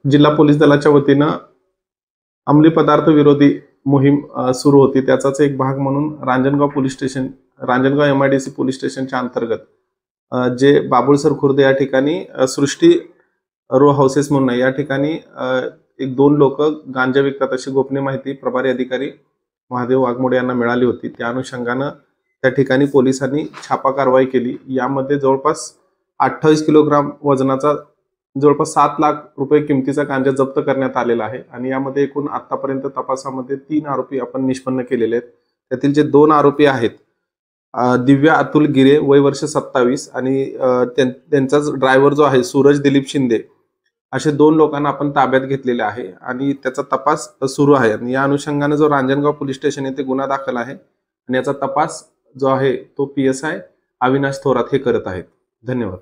जिल्हा पोलीस दलाच्या वतीनं अंमली पदार्थ विरोधी मोहीम सुरू होती। त्याचाच एक भाग म्हणून रांजणगाव MIDC पोलीस स्टेशनच्या अंतर्गत जे बाबुळसर खुर्द या ठिकाणी सृष्टी रो हाऊसेस म्हणून या ठिकाणी एक 2 लोक गांजा विकतात अशी गोपनीय माहिती प्रभारी अधिकारी महादेव वाघमोडे यांना मिळाली होती। त्या अनुषंगाने त्या ठिकाणी पोलिसांनी छापा कारवाई केली। यामध्ये जवळपास 28 किलोग्राम वजनाचा जवळपास 7 लाख रुपये किमतीचा गांजा जप्त करण्यात आलेला आहे आणि यामध्ये एकूण आतापर्यंत तपासामध्ये 3 आरोपी आपण निष्पन्न केलेले आहेत। त्यातील जे 2 आरोपी आहेत दिव्या अतुल गिरे वय वर्ष 27 आणि त्यांचाच ड्रायव्हर जो आहे सूरज दिलीप शिंदे असे 2 लोकांना आपण ताब्यात घेतलेले आहे आणि त्याचा तपास सुरू आहे। आणि या अनुषंगाने जो रांजणगाव पोलीस स्टेशन येथे गुन्हा दाखल आहे आणि याचा तपास जो आहे तो PSI अविनाश थोरात हे करत आहेत। धन्यवाद।